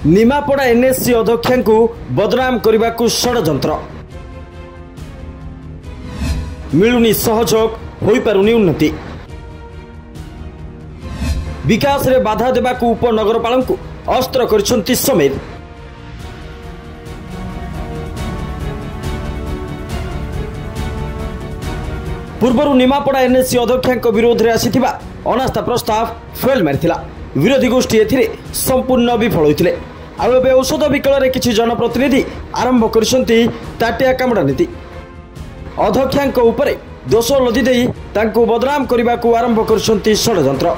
Nimapada NSC अध्यक्ष को बदनाम करने को षड्यंत्र मिलुनी सहयोग होई पारुनी उन्नति विकास रे बाधा देवा को उपनगरपाल को अस्त्र कर समीर पूर्वर निमापड़ा एनएससी अध्यक्ष विरोध में आसीथिबा अनास्था प्रस्ताव फेल मारिथिला। विरोधी गोष्ठी एथिरे संपूर्ण विफल होइथिले। आउ एबे औषध विकल रे किछि जनप्रतिनिधि आरंभ करिसंती ताटिया कामड़ा नीति। अध्यक्षांक उपरे दोष लदी देई तांको बदनाम करबा को आरंभ करिसंती षड्यंत्र।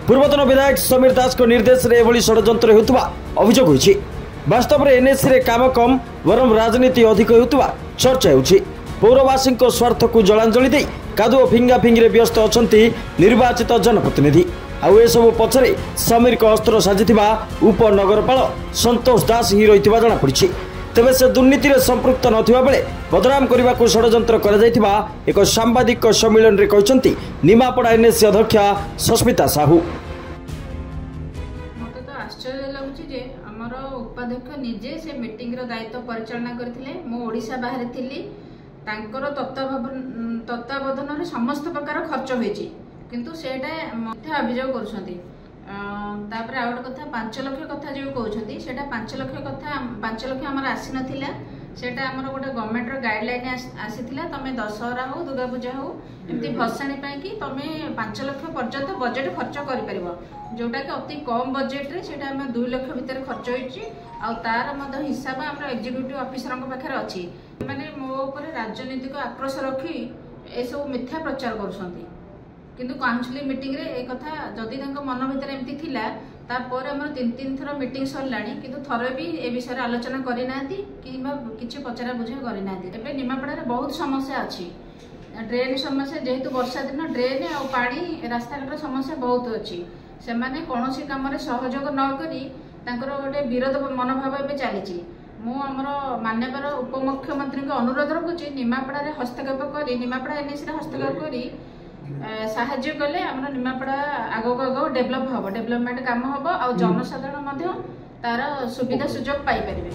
पूर्वतन विधायक समीर दास को निर्देश रे एभली षड्यंत्र हेउतबा अभियोग होइछि। वास्तव में एनएससी रे काम कम वरम राजनीति अधिक हेउतबा चर्चा हेउछि। पौरवासी स्वार्थ को जलांजलि दे कादुओ फिंगा फिंगी व्यस्त अछंती निर्वाचित जनप्रतिनिधि। आउ ए सब पछरे समीर को अस्त्र साजिथिबा उपनगरपाल संतोष दास ही रहिथिबा जଣା पड़िछि। तेबे से दुर्नीति रे संपृक्त नथिबा बेले बदनाम करबा को षड्यंत्र करा जायथिबा एक सांबादिक सम्मेलन रे कहिसंती निमापड़ा एनएससी अध्यक्ष सस्मिता साहू। मते तो आश्चर्य लागुछि जे हमर उपाध्यक्ष निजे से मीटिंग रो दायित्व परिचालना करथिले। मो ओडिसा बाहर थिली तांकर तत्वावधान रे समस्त प्रकार खर्च होइछि किंतु सेटा मिथ्या अभियोग करूछंती। तापर आ गोटे कथा 5 लाख कथा जो कहउछंती सेटा 5 लाख कथा 5 लाख हमर आसी नथिला। सेटा हमर गोटे गवर्नमेंट रो गाइडलाइन आसीथिला तमे दशहरा हो दुर्गा पूजा हो एमती भसाणी पई कि तमे 5 लाख पर्यंत बजेट खर्च करि परिबो जोटा कि अति कम बजेट रे सेटा हम 2 लाख भीतर खर्च होइछि। आ तार मध हिसाब हमर एग्जीक्यूटिव ऑफिसर को पाखरे अछि। माने मो ऊपर राजनीतिक आक्रोश रखी ए सब मिथ्या प्रचार करूछंती किंतु काउंसिल मीटिंग रे ए कथा जदि तांको मन भीतर एमती थिला तापर हमर 3 थर मीटिंग सरलाणी किंतु थरे भी ए विषय रे आलोचना करि नांती किबा किछि पचरा बुझा करि नांती। एबे निमापड़ा रे बहुत समस्या अछि। ड्रेन समस्या जेहेतु वर्षा दिन ड्रेन और पानी रास्ता घाट समस्या बहुत अछि। से माने कोनोसी काम रे सहयोग न करी तांकर गोटे विरोध मनोभाव एबे चलीछि। मु हमर मान्यवर उपमुख्यमंत्री को अनुरोध रखुछि निमापड़ा रे हस्तक्षेप करी निमापड़ा एनएससी रे हस्तक्षेप करी साहाय्य कले हमर निमापड़ा आगो आगो डेवलप हबो डेवलपमेंट काम हबो आ जनसाधारण मध्ये तार सुविधा सुयोग पाई परिबे।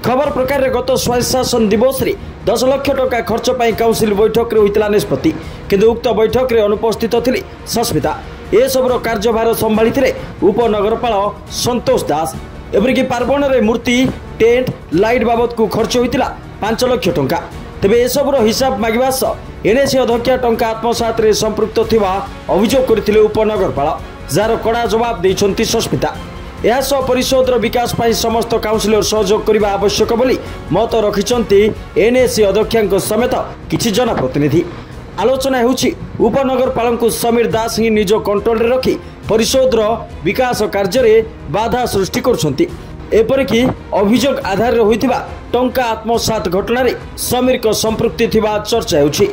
खबर प्रकार रे गत स्वशासन दिवस रे 10 लाख टका खर्च पाई काउंसिल बैठक रे होइतला निष्पत्ति किंतु उक्त बैठक रे अनुपस्थित थिले सस्मिता। ए सबरो कार्यभार संभाळिथिले उपनगरपाल संतोष दास। एबरिकी पार्वण रे मूर्ति टेंट लाइट बाबत को खर्च होइतिला 5 लाख टंका। तेबे ए सबरो हिसाब मागिबा स एनएससी अध्यक्ष टंका आत्मसात रे संपृक्त थिबा अभियोग करथिले उपनगरपाल जार कड़ा जवाब दैछंती सस्मिता। यह परिषद विकास पाई समस्त काउंसिलर सहयोग करने आवश्यक बोली मत रखिंट एनएससी अध्यक्ष समेत किछि जनप्रतिनिधि। आलोचना होउछि उपनगरपाल को समीर दास ही निज कंट्रोल रे रखी परिषद विकास कार्य में बाधा सृष्टि करुछंती। एपरिकी अभियोग आधार रे होइतिबा टंका आत्मसात घटना रे समीर को संपृक्ति थिबा चर्चा होउछि।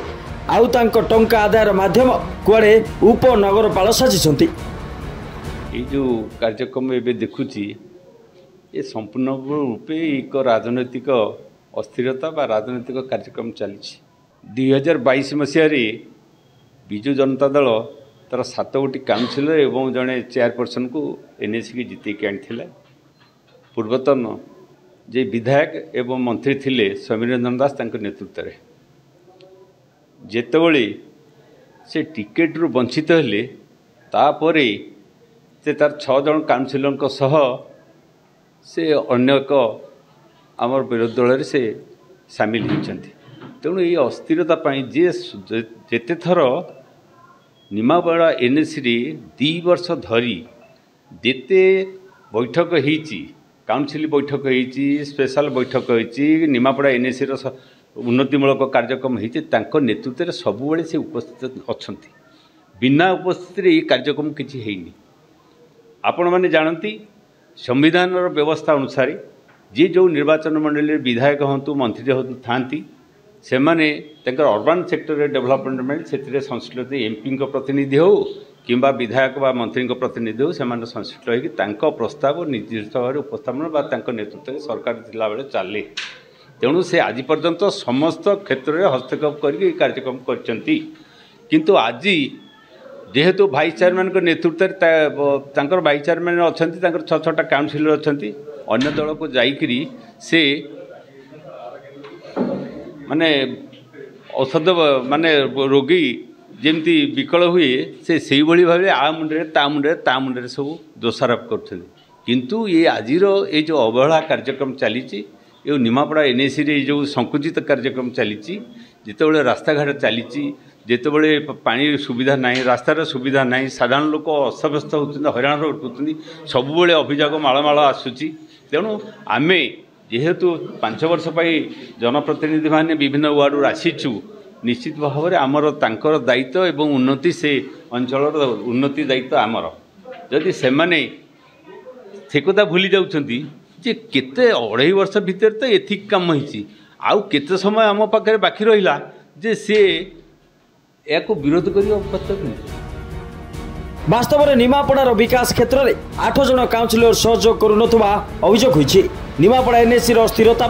आउ तांको टंका आधार माध्यम कुआडे उपनगरपाल साजिछंती। ये जो कार्यक्रम एवं देखुची ये संपूर्ण रूपे एक राजनैतिक अस्थिरता बा राजनैतिक कार्यक्रम चली 2022 मसीह विजु जनता दल तार 7 गोटी काउंसिलर एवं जड़े चेयरपर्सन को एनएससी की जीत आनी। पूर्वतन जे विधायक एवं मंत्री थिले समीर रंजन दास नेतृत्व में जेतबले से टिकेट रु वंचित हेले तापरे से तार 6 जन काउंसिलर सह से अन्य एक आमर विरोधी दल से सामिल होती। तेणु ये अस्थिरता जेते थर निमापड़ा एनएससी 2 वर्ष धरी जेते बैठक होती काउंसिल बैठक होती स्पेशल बैठक होती निमापड़ा एनएससी उन्नतिमूलक कार्यक्रम होती नेतृत्व में सबुबले से उपस्थित अच्छा बिना उपस्थित ये कार्यक्रम किसी है। आपण मैंने जानती संविधान व्यवस्था अनुसार जी जो निर्वाचन मंडली विधायक हूँ मंत्री हूँ था से माने अर्बान सेक्टर डेवलपमेंट में से संश्लिष्ट एमपी प्रतिनिधि हो कि विधायक बा मंत्री प्रतिनिधि हो से संश्लिष्ट हो प्रस्ताव निर्दिष्ट भाव उपस्थापन नेतृत्व में सरकार थिला बेले चले। तेणु से आज पर्यंत समस्त क्षेत्र में हस्तक्षेप कार्यक्रम किंतु आज जेहेतु भाइस चेयरमैन नेतृत्व में भाइस चेयरमैन अच्छा 6-6टा काउंसिलर अच्छा अन्य दल को जाइकरी से माने औषध माने रोगी जेमती विकल हुए से भली भाव आ मुंडे ता मुंडे सब दोषारोप कर किंतु ये आजिर ये जो अवहेला कार्यक्रम चली ये निमापड़ा एनएसी रे जो संकुचित कार्यक्रम चली जिते रास्ता घाट चली जितेबले पानी सुविधा ना रास्तार सुविधा ना साधारण लोक अस्तव्यस्त होती हैरान होती सब अभियोग मालमाल आसूची तेणु आमे जेहेतु 5 वर्ष जनप्रतिनिधि माने विभिन्न वार्ड आसीचु निश्चित भाव में आमर तांकर दायित्व एवं उन्नति से अंचल उन्नति दायित्व आमर जदि से माने कथा भूली जाउछंती जे केते 2.5 वर्ष भीतर तो एथिक काम होईची आउ केते समय आम पाखे बाकी रहिला जे से याको विरोध करियो वास्तव में निमापड़ार विकास क्षेत्र में 8 जन काउंसिलर सहयोग करुनथुवा अभियोग होईछि। निमापड़ा एनएसी स्थिरता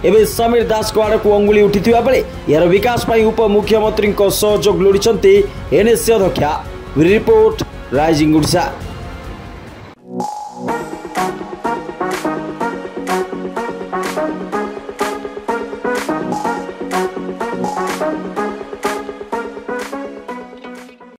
एवं समीर दास को आड़ को अंगुली उठिथिबा बेले यार विकास उपमुख्यमंत्री सहयोग लोड़िछंती एनएसी अध्यक्षा। Report rising Odisha.